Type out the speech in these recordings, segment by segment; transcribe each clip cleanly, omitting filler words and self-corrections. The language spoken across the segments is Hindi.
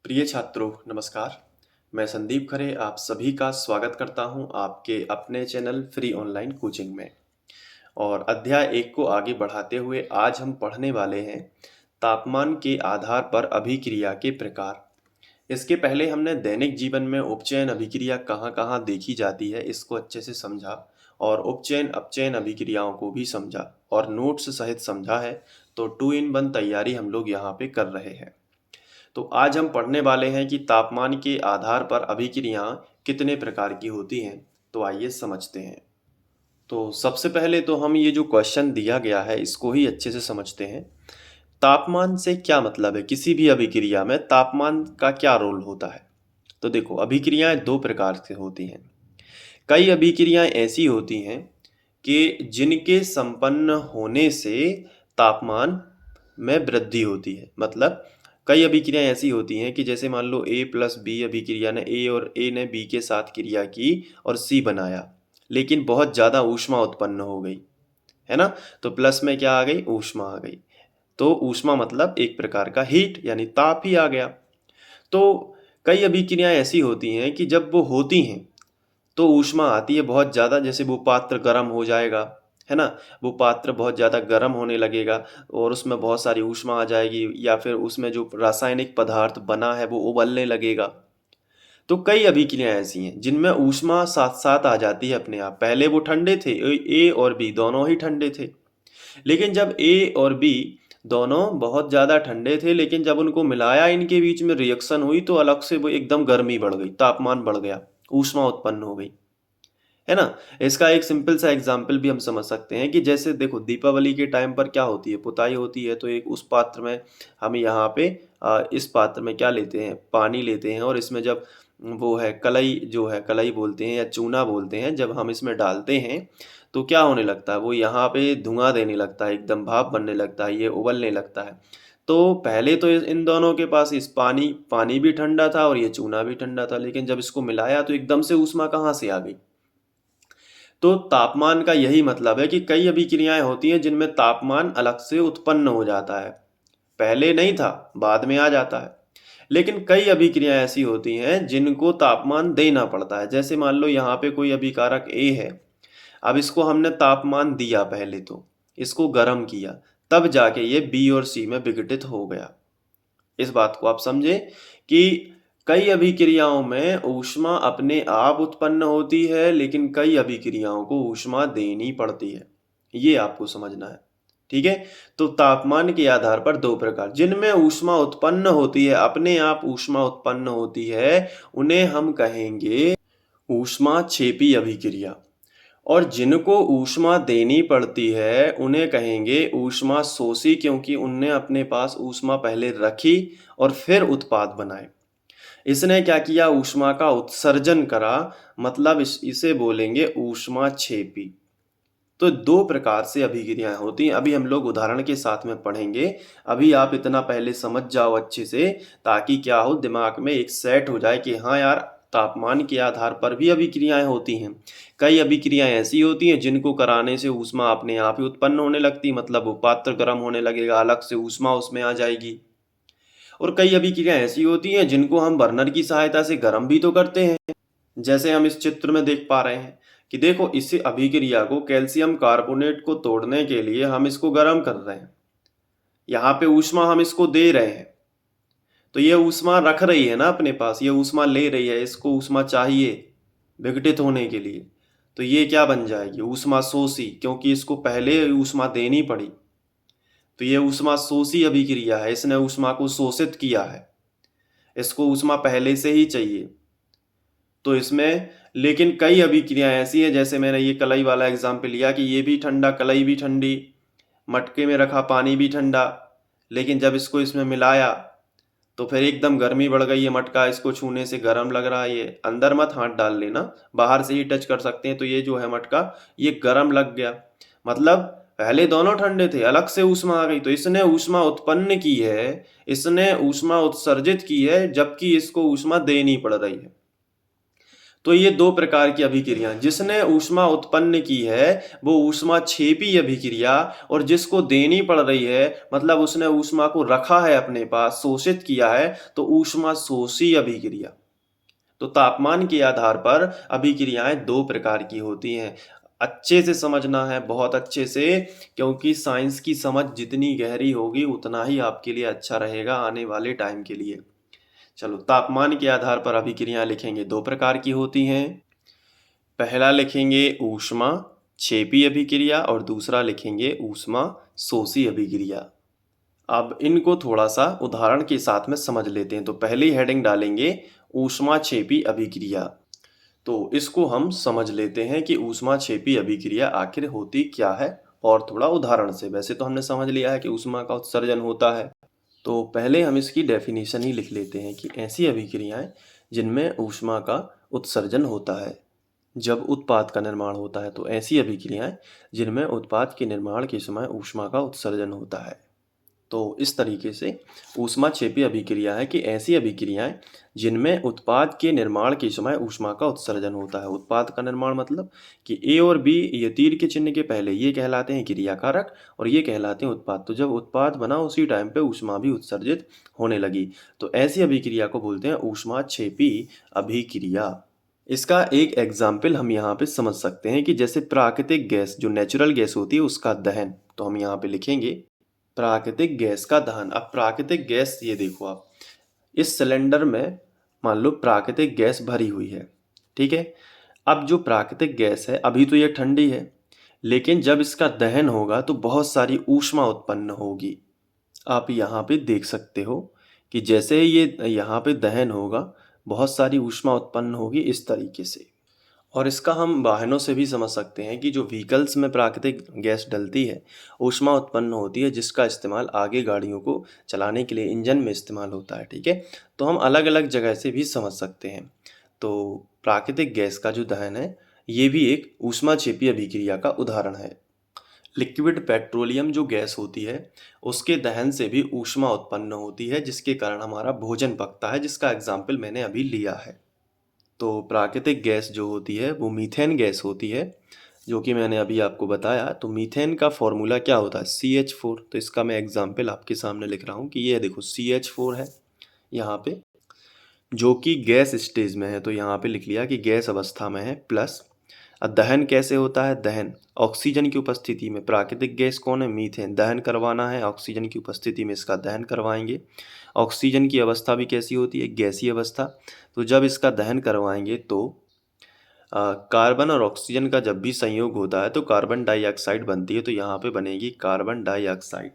प्रिय छात्रों, नमस्कार। मैं संदीप खरे आप सभी का स्वागत करता हूं आपके अपने चैनल फ्री ऑनलाइन कोचिंग में। और अध्याय 1 को आगे बढ़ाते हुए आज हम पढ़ने वाले हैं तापमान के आधार पर अभिक्रिया के प्रकार। इसके पहले हमने दैनिक जीवन में उपचयन अभिक्रिया कहाँ-कहाँ देखी जाती है इसको अच्छे से समझा और उपचयन अपचयन अभिक्रियाओं को भी समझा और नोट्स सहित समझा है। तो 2 इन 1 तैयारी हम लोग यहाँ पे कर रहे हैं। तो आज हम पढ़ने वाले हैं कि तापमान के आधार पर अभिक्रियाएं कितने प्रकार की होती हैं। तो आइए समझते हैं। तो सबसे पहले तो हम ये जो क्वेश्चन दिया गया है इसको ही अच्छे से समझते हैं। तापमान से क्या मतलब है? किसी भी अभिक्रिया में तापमान का क्या रोल होता है? तो देखो, अभिक्रियाएं 2 प्रकार से होती हैं। कई अभिक्रियाएं ऐसी होती हैं कि जिनके संपन्न होने से तापमान में वृद्धि होती है। मतलब कई अभिक्रियाएं ऐसी होती हैं कि जैसे मान लो A प्लस बी अभिक्रिया ने A ने B के साथ क्रिया की और C बनाया, लेकिन बहुत ज़्यादा ऊष्मा उत्पन्न हो गई, है ना। तो प्लस में क्या आ गई? ऊष्मा आ गई। तो ऊष्मा मतलब एक प्रकार का हीट यानी ताप ही आ गया। तो कई अभिक्रियाएं ऐसी होती हैं कि जब वो होती हैं तो ऊष्मा आती है बहुत ज़्यादा, जैसे वो पात्र गर्म हो जाएगा, है ना। वो पात्र बहुत ज़्यादा गर्म होने लगेगा और उसमें बहुत सारी ऊष्मा आ जाएगी, या फिर उसमें जो रासायनिक पदार्थ बना है वो उबलने लगेगा। तो कई अभिक्रियाएं ऐसी हैं जिनमें ऊष्मा साथ साथ आ जाती है अपने आप। पहले वो ठंडे थे, ए और बी दोनों ही ठंडे थे, लेकिन जब ए और बी दोनों बहुत ज़्यादा ठंडे थे, लेकिन जब उनको मिलाया, इनके बीच में रिएक्शन हुई तो अलग से वो एकदम गर्मी बढ़ गई, तापमान बढ़ गया, ऊष्मा उत्पन्न हो गई, है ना। इसका एक सिंपल सा एग्जाम्पल भी हम समझ सकते हैं कि जैसे देखो, दीपावली के टाइम पर क्या होती है? पुताई होती है। तो एक उस पात्र में हम यहाँ पे इस पात्र में क्या लेते हैं? पानी लेते हैं, और इसमें जब वो है कलई, जो है कलई बोलते हैं या चूना बोलते हैं, जब हम इसमें डालते हैं तो क्या होने लगता है? वो यहाँ पे धुआं देने लगता है, एकदम भाप बनने लगता है, ये उबलने लगता है। तो पहले तो इन दोनों के पास इस पानी भी ठंडा था और ये चूना भी ठंडा था, लेकिन जब इसको मिलाया तो एकदम से ऊष्मा कहाँ से आ गई? तो तापमान का यही मतलब है कि कई अभिक्रियाएं होती हैं जिनमें तापमान अलग से उत्पन्न हो जाता है। पहले नहीं था, बाद में आ जाता है। लेकिन कई अभिक्रियाएं ऐसी होती हैं जिनको तापमान देना पड़ता है। जैसे मान लो यहाँ पे कोई अभिकारक A है, अब इसको हमने तापमान दिया, पहले तो इसको गर्म किया, तब जाके ये B और C में विघटित हो गया। इस बात को आप समझे कि कई अभिक्रियाओं में ऊष्मा अपने आप उत्पन्न होती है, लेकिन कई अभिक्रियाओं को ऊष्मा देनी पड़ती है। ये आपको समझना है, ठीक है। तो तापमान के आधार पर 2 प्रकार, जिनमें ऊष्मा उत्पन्न होती है, अपने आप ऊष्मा उत्पन्न होती है, उन्हें हम कहेंगे ऊष्माक्षेपी अभिक्रिया। और जिनको ऊष्मा देनी पड़ती है उन्हें कहेंगे ऊष्मा शोषी, क्योंकि उनने अपने पास ऊष्मा पहले रखी और फिर उत्पाद बनाए। इसने क्या किया? ऊष्मा का उत्सर्जन करा, मतलब इसे बोलेंगे ऊष्माक्षेपी। तो 2 प्रकार से अभिक्रियाएं होती हैं। अभी हम लोग उदाहरण के साथ में पढ़ेंगे। अभी आप इतना पहले समझ जाओ अच्छे से, ताकि क्या हो, दिमाग में एक सेट हो जाए कि हाँ यार, तापमान के आधार पर भी अभिक्रियाएं होती हैं। कई अभिक्रियाएं ऐसी होती हैं जिनको कराने से ऊष्मा अपने आप ही उत्पन्न होने लगती, मतलब वो पात्र गर्म होने लगेगा, अलग से ऊष्मा उसमें आ जाएगी। और कई अभिक्रियाएं ऐसी होती हैं जिनको हम बर्नर की सहायता से गर्म भी तो करते हैं, जैसे हम इस चित्र में देख पा रहे हैं कि देखो, इस अभिक्रिया को, कैल्शियम कार्बोनेट को तोड़ने के लिए हम इसको गर्म कर रहे हैं। यहाँ पे ऊष्मा हम इसको दे रहे हैं, तो ये ऊष्मा रख रही है ना अपने पास, ये ऊष्मा ले रही है, इसको ऊष्मा चाहिए विघटित होने के लिए। तो ये क्या बन जाएगी? ऊष्मा शोषी, क्योंकि इसको पहले ऊष्मा देनी पड़ी। तो ये ऊष्मा शोषी अभिक्रिया है, इसने ऊष्मा को शोषित किया है, इसको ऊष्मा पहले से ही चाहिए। तो इसमें लेकिन कई अभिक्रियाएं ऐसी हैं, जैसे मैंने ये कलई वाला एग्जाम्पल लिया कि ये भी ठंडा, कलई भी ठंडी, मटके में रखा पानी भी ठंडा, लेकिन जब इसको इसमें मिलाया तो फिर एकदम गर्मी बढ़ गई। ये मटका इसको छूने से गर्म लग रहा है, ये अंदर मत हाथ डाल लेना, बाहर से ही टच कर सकते हैं। तो ये जो है मटका, ये गर्म लग गया, मतलब पहले दोनों ठंडे थे, अलग से ऊष्मा आ गई। तो इसने ऊष्मा उत्पन्न की है, इसने ऊष्मा उत्सर्जित की है, जबकि इसको ऊष्मा देनी पड़ रही है। तो ये दो प्रकार की अभिक्रिया, जिसने ऊष्मा उत्पन्न की है वो ऊष्माक्षेपी अभिक्रिया, और जिसको देनी पड़ रही है मतलब उसने ऊष्मा को रखा है अपने पास, शोषित किया है, तो ऊष्मा शोषी अभिक्रिया। तो तापमान के आधार पर अभिक्रियाएं दो प्रकार की होती हैं। अच्छे से समझना है, बहुत अच्छे से, क्योंकि साइंस की समझ जितनी गहरी होगी उतना ही आपके लिए अच्छा रहेगा आने वाले टाइम के लिए। चलो, तापमान के आधार पर अभिक्रियाएं लिखेंगे दो प्रकार की होती हैं। पहला लिखेंगे ऊष्मा क्षेपी अभिक्रिया और दूसरा लिखेंगे ऊष्मा शोषी अभिक्रिया। अब इनको थोड़ा सा उदाहरण के साथ में समझ लेते हैं। तो पहली हेडिंग डालेंगे ऊष्माक्षेपी अभिक्रिया। तो इसको हम समझ लेते हैं कि ऊष्माक्षेपी अभिक्रिया आखिर होती क्या है, और थोड़ा उदाहरण से। वैसे तो हमने समझ लिया है कि ऊष्मा का उत्सर्जन होता है, तो पहले हम इसकी डेफिनेशन ही लिख लेते हैं कि ऐसी अभिक्रियाएं जिनमें ऊष्मा का उत्सर्जन होता है। जब उत्पाद का निर्माण होता है तो ऐसी अभिक्रियाएं जिनमें उत्पाद के निर्माण के समय ऊष्मा का उत्सर्जन होता है। तो इस तरीके से ऊष्माक्षेपी अभिक्रिया है कि ऐसी अभिक्रियाएं जिनमें उत्पाद के निर्माण के समय ऊष्मा का उत्सर्जन होता है। उत्पाद का निर्माण मतलब कि ए और बी, ये तीर के चिन्ह के पहले, ये कहलाते हैं क्रियाकारक और ये कहलाते हैं उत्पाद। तो जब उत्पाद बना उसी टाइम पे ऊष्मा भी उत्सर्जित होने लगी, तो ऐसी अभिक्रिया को बोलते हैं ऊष्माक्षेपी अभिक्रिया। इसका एक एग्जाम्पल हम यहाँ पे समझ सकते हैं कि जैसे प्राकृतिक गैस, जो नेचुरल गैस होती है, उसका दहन। तो हम यहाँ पे लिखेंगे प्राकृतिक गैस का दहन। अब प्राकृतिक गैस, ये देखो आप, इस सिलेंडर में मान लो प्राकृतिक गैस भरी हुई है, ठीक है। अब जो प्राकृतिक गैस है, अभी तो ये ठंडी है, लेकिन जब इसका दहन होगा तो बहुत सारी ऊष्मा उत्पन्न होगी। आप यहाँ पे देख सकते हो कि जैसे ही ये यहाँ पे दहन होगा, बहुत सारी ऊष्मा उत्पन्न होगी इस तरीके से। और इसका हम वाहनों से भी समझ सकते हैं कि जो व्हीकल्स में प्राकृतिक गैस डलती है, ऊष्मा उत्पन्न होती है, जिसका इस्तेमाल आगे गाड़ियों को चलाने के लिए इंजन में इस्तेमाल होता है, ठीक है। तो हम अलग अलग जगह से भी समझ सकते हैं। तो प्राकृतिक गैस का जो दहन है, ये भी एक ऊष्माक्षेपी अभिक्रिया का उदाहरण है। लिक्विड पेट्रोलियम जो गैस होती है, उसके दहन से भी ऊष्मा उत्पन्न होती है, जिसके कारण हमारा भोजन पकता है, जिसका एग्जाम्पल मैंने अभी लिया है। तो प्राकृतिक गैस जो होती है वो मीथेन गैस होती है, जो कि मैंने अभी आपको बताया। तो मीथेन का फॉर्मूला क्या होता है? CH4। तो इसका मैं एग्जाम्पल आपके सामने लिख रहा हूँ कि ये देखो CH4 है यहाँ पे, जो कि गैस स्टेज में है। तो यहाँ पे लिख लिया कि गैस अवस्था में है, प्लस। अब दहन कैसे होता है? दहन ऑक्सीजन की उपस्थिति में। प्राकृतिक गैस कौन है? मीथेन। दहन करवाना है ऑक्सीजन की उपस्थिति में, इसका दहन करवाएंगे। ऑक्सीजन की अवस्था भी कैसी होती है? गैसीय अवस्था। तो जब इसका दहन करवाएंगे तो कार्बन और ऑक्सीजन का जब भी संयोग होता है तो कार्बन डाइऑक्साइड बनती है। तो यहाँ पे बनेगी कार्बन डाइऑक्साइड,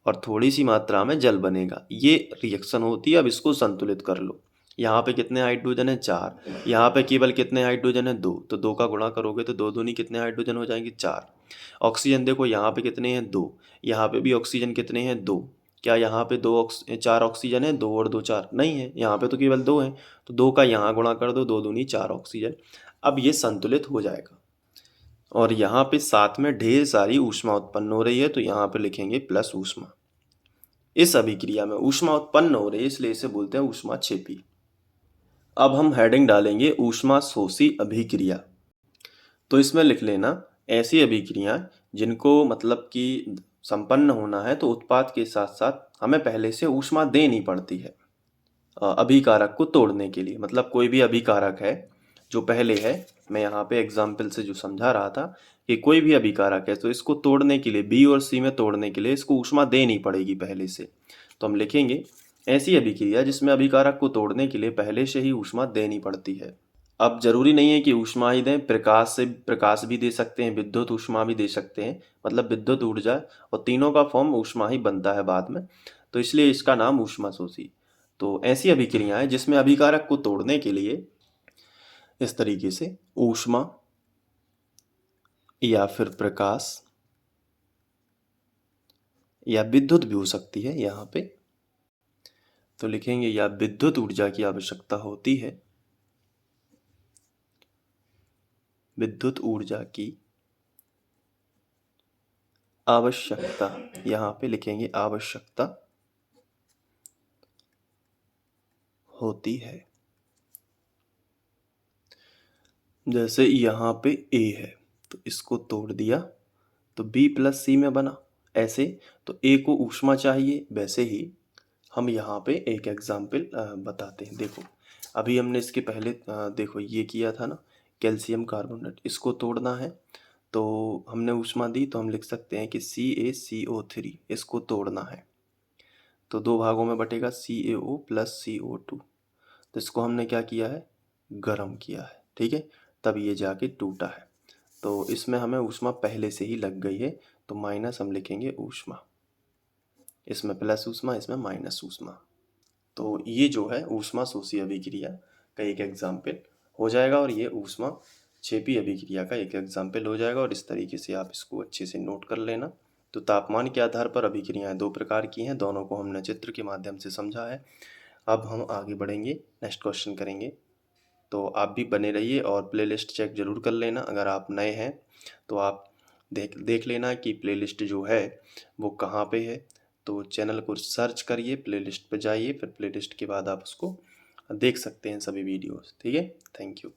और थोड़ी सी मात्रा में जल बनेगा। ये रिएक्शन होती है। अब इसको संतुलित कर लो। यहाँ पे कितने हाइड्रोजन है? 4। यहाँ पे केवल कितने हाइड्रोजन है? 2। तो 2 का गुणा करोगे तो 2 दूनी कितने हाइड्रोजन हो जाएंगे? 4। ऑक्सीजन देखो यहाँ पे कितने हैं? 2। यहाँ पे भी ऑक्सीजन कितने हैं? 2। क्या यहाँ पे 4 ऑक्सीजन है? 2 और 2 4 नहीं है, यहाँ पे तो केवल 2 हैं। तो 2 का यहाँ गुणा कर दो, 2 दूनी 4 ऑक्सीजन। अब ये संतुलित हो जाएगा, और यहाँ पे साथ में ढेर सारी ऊष्मा उत्पन्न हो रही है, तो यहाँ पे लिखेंगे प्लस ऊष्मा। इस अभिक्रिया में ऊष्मा उत्पन्न हो रही है, इसलिए इसे बोलते हैं ऊष्माक्षेपी। अब हम हेडिंग डालेंगे ऊष्मा शोषी अभिक्रिया। तो इसमें लिख लेना ऐसी अभिक्रिया जिनको मतलब कि संपन्न होना है तो उत्पाद के साथ साथ हमें पहले से ऊष्मा देनी पड़ती है अभिकारक को तोड़ने के लिए। मतलब कोई भी अभिकारक है जो पहले है, मैं यहाँ पे एग्जाम्पल से जो समझा रहा था कि कोई भी अभिकारक है तो इसको तोड़ने के लिए, बी और सी में तोड़ने के लिए इसको ऊष्मा देनी पड़ेगी पहले से। तो हम लिखेंगे ऐसी अभिक्रिया जिसमें अभिकारक को तोड़ने के लिए पहले से ही ऊष्मा देनी पड़ती है। अब जरूरी नहीं है कि ऊष्मा ही दें, प्रकाश भी दे सकते हैं, विद्युत ऊष्मा भी दे सकते हैं, मतलब विद्युत ऊर्जा, और तीनों का फॉर्म ऊष्मा ही बनता है बाद में। तो इसलिए इसका नाम ऊष्मा शोषी। तो ऐसी अभिक्रियाएं जिसमें अभिकारक को तोड़ने के लिए इस तरीके से ऊष्मा या फिर प्रकाश या विद्युत भी हो सकती है यहाँ पे। तो लिखेंगे या विद्युत ऊर्जा की आवश्यकता होती है, विद्युत ऊर्जा की आवश्यकता, यहाँ पे लिखेंगे आवश्यकता होती है। जैसे यहाँ पे A है तो इसको तोड़ दिया तो B प्लस C में बना। ऐसे तो A को ऊष्मा चाहिए, वैसे ही हम यहाँ पे एक एग्जाम्पल बताते हैं। देखो अभी हमने इसके पहले देखो ये किया था ना, कैल्शियम कार्बोनेट, इसको तोड़ना है तो हमने ऊष्मा दी तो हम लिख सकते हैं कि CaCO3, इसको तोड़ना है तो दो भागों में बटेगा, CaO प्लस CO2। तो इसको हमने क्या किया है, गर्म किया है, ठीक है, तब ये जाके टूटा है। तो इसमें हमें ऊष्मा पहले से ही लग गई है तो माइनस हम लिखेंगे ऊष्मा, इसमें प्लस ऊष्मा, इसमें माइनस ऊष्मा। तो ये जो है ऊष्मा शोषी अभिक्रिया का एक एग्जाम्पल हो जाएगा और ये ऊष्मा क्षेपी अभिक्रिया का एक एग्जाम्पल हो जाएगा। और इस तरीके से आप इसको अच्छे से नोट कर लेना। तो तापमान के आधार पर अभिक्रियाएं दो प्रकार की हैं, दोनों को हमने चित्र के माध्यम से समझा है। अब हम आगे बढ़ेंगे, नेक्स्ट क्वेश्चन करेंगे। तो आप भी बने रहिए और प्लेलिस्ट चेक ज़रूर कर लेना। अगर आप नए हैं तो आप देख लेना कि प्लेलिस्ट जो है वो कहाँ पे है। तो चैनल को सर्च करिए, प्लेलिस्ट पे जाइए, फिर प्लेलिस्ट के बाद आप उसको देख सकते हैं सभी वीडियोस। ठीक है, थैंक यू।